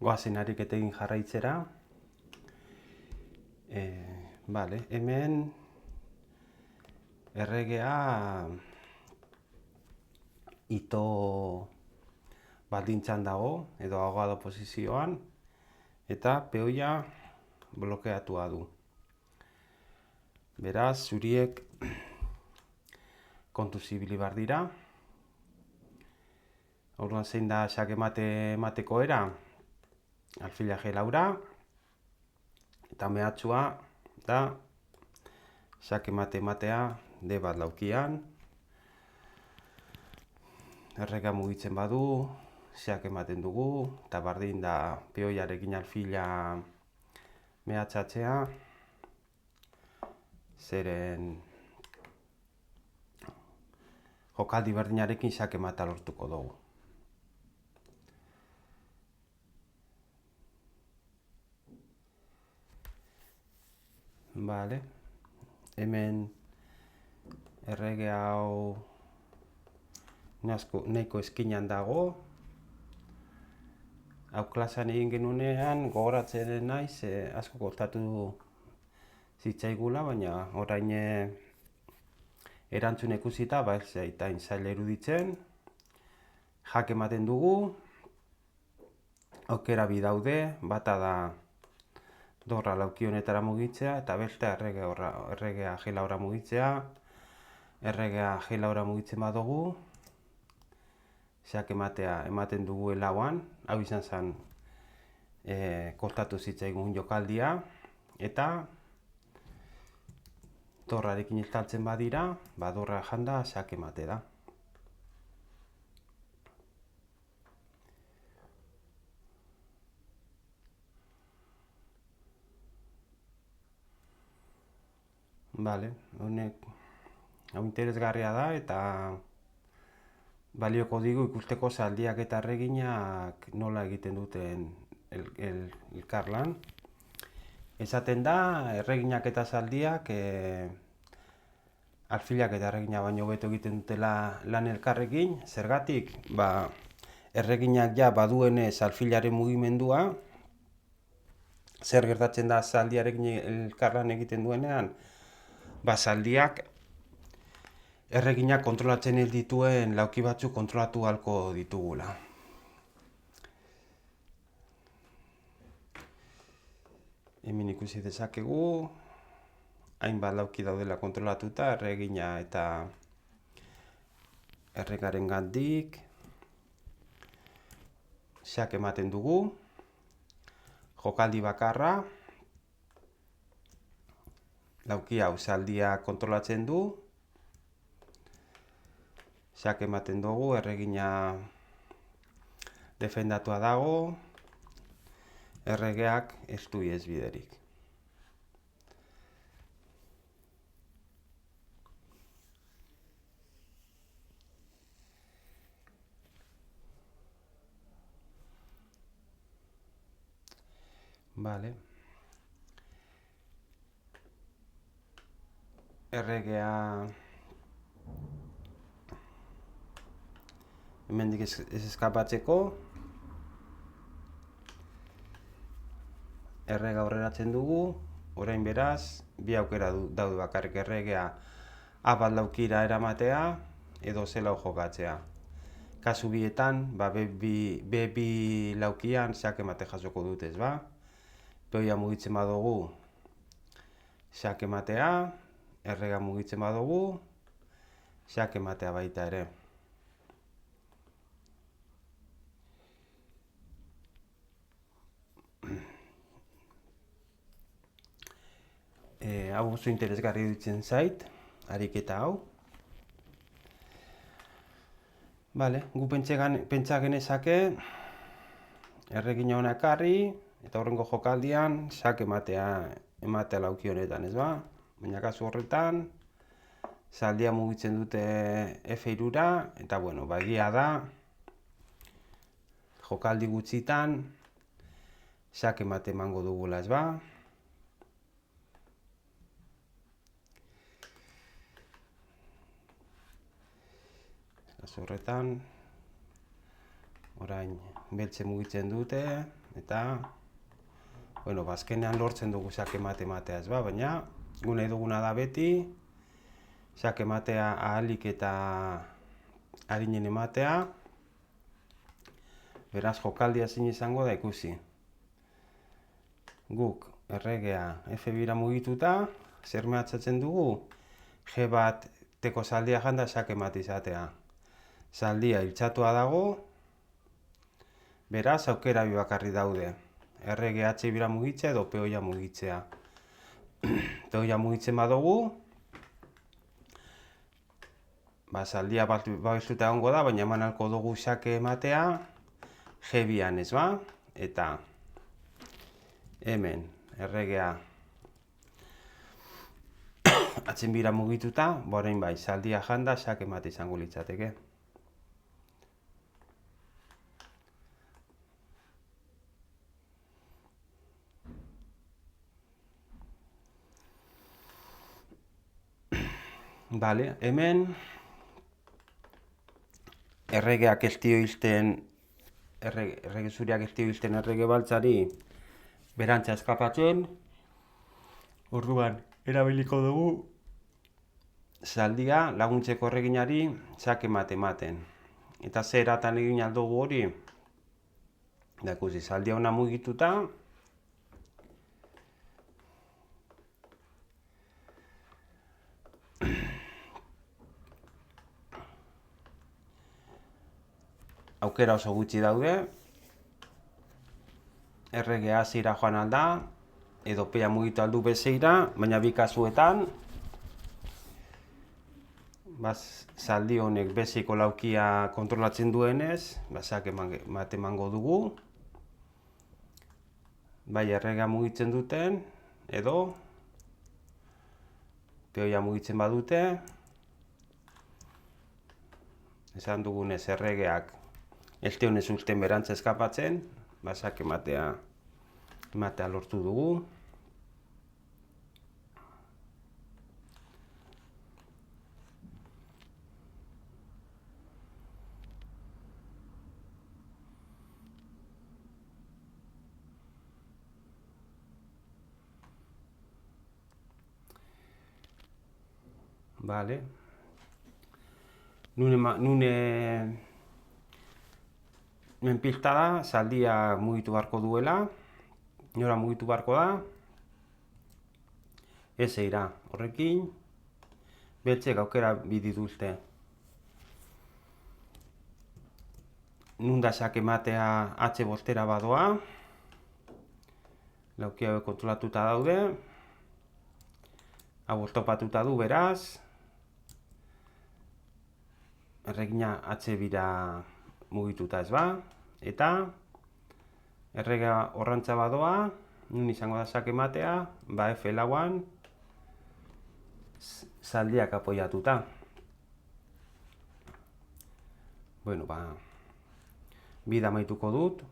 Goazen ariketekin jarraitzera. Hemen erregea ito baldintzan dago, edo abogado posizioan, eta peoia blokeatua du. Beraz, zuriek kontuz ibili behar dira. Orduan zein da xake mateko era? Alfila G-laura, eta mehatxua da xake matea D bat laukian. Errega mugitzen badu, xake ematen dugu, eta bardin da peoiarekin alfila mehatxatzea. Zeren jokaldi berdinarekin xake mata lortuko dugu. Hemen errege hau nahiko eskinan dago. Hau klasean egin genunean gogoratzen naiz, asko kostatu zitzaigula, baina orain erantzun ikusita, ez zait hain zaila iruditzen. Jake ematen dugu, aukera bi daude, bata da dorra lauki honetara mugitzea, eta bestea erregea G-laura mugitzea. Erregea G-laura mugitzen badugu, xake matea ematen dugu lauan, hau izan zen kostatu zitzaigun jokaldia, eta dorrarekin estaltzen badira, dorra janda xake mate da. Honek hau interesgarria da, eta balioko digu ikusteko zaldiak eta erreginak nola egiten duten elkarlan. Esaten da, erreginak eta zaldiak alfilak eta erreginak baino hobeto egiten dutela lan elkarrekin. Zergatik, erreginak ja baduenez alfilaren mugimendua, zer gertatzen da zaldiarekin elkarlan egiten duenean, zaldiak erreginak kontrolatzen dituen lauki batzuk kontrolatu ahalko ditugula. Hemen ikusi dezakegu, hainbat lauki daudela kontrolatuta, erregina eta erregaren gandik. Xake ematen dugu, jokaldi bakarra, lauki hau zaldia kontrolatzen du, xake ematen dugu, erregina defendatua dago, erregeak ez du ihes-biderik. Erregea hemendik ez eskapatzeko, errega aurreratzen dugu, orain beraz, bi aukera daude bakarrik, erregea A bat laukira eramatea edo zelau jokatzea. Kasu bietan, B2 laukian xake mate jasoko dut, ez ba? Peoia mugitzen badugu, xake matea, errega mugitzen badugu, xake matea baita ere. Hau oso interesgarri dutzen zait, ariketa hau. Gu pentsa genezake, erregina hona ekarri, eta horrengo jokaldian, xake ematea lauki honetan, ez ba? Baina kasu horretan, zaldia mugitzen dute F3-ra, eta egia da, jokaldi gutxitan, xake mate emango dugula, ez ba? Kasu horretan, orain beltze mugitzen dute, eta bueno, azkenean lortzen dugu xake mate-matea, ez ba? Baina nahi duguna da beti xake matea ahalik eta arinen ematea. Beraz, jokaldia zein izango da ikusi. Guk erregea F2ra mugituta, zer mehatxatzen dugu? G bat teko zaldia janda xake mate izatea. Zaldia iltsatua dago, beraz aukera bi bakarri daude. Errege H2ra mugitzea edo peoia mugitzea. Peoia mugitzen badugu, zaldia babestuta egongo da, baina eman ahalko dugu xake ematea G2an, ez ba? Eta hemen erregea H2ra mugituta, orain bai, zaldia janda xake mate izango litzateke. Bale, hemen erregeak ez dio hilten, errege zuriak ez dio hilten errege baltzari berantza eskapatzen. Orduan, erabiliko dugu zaldia laguntzeko erreginari xake mate ematen. Eta zer eratan egin aldugu hori? Da ikusi, zaldia ona mugituta, aukera oso gutxi daude. Erregea H2ra joan alda, edo pea mugitu aldu B6ra, baina bi kasuetan zaldi honek B6ko laukia kontrolatzen duenez, xake mate emango dugu. Bai erregea mugitzen duten, edo peoia mugitzen badute. Esan dugunez erregeak ez dionez uzten berantza eskapatzen, xake matea lortu dugu. Vale. Nune pista da, zaldia mugitu beharko duela. Nora mugitu beharko da? Ez-eira. Horrekin, beltzek aukera bi dituzte. Nunda xake matea H5ra badoa. Laukia hauek kontrolatuta daude. Hau topatuta du, beraz. Erregina H2ra mugituta, ez ba? Eta erregea horrantza badoa, nun izango da xake matea, F4an zaldiak apoiatuta. Bueno, bida amaituko dut.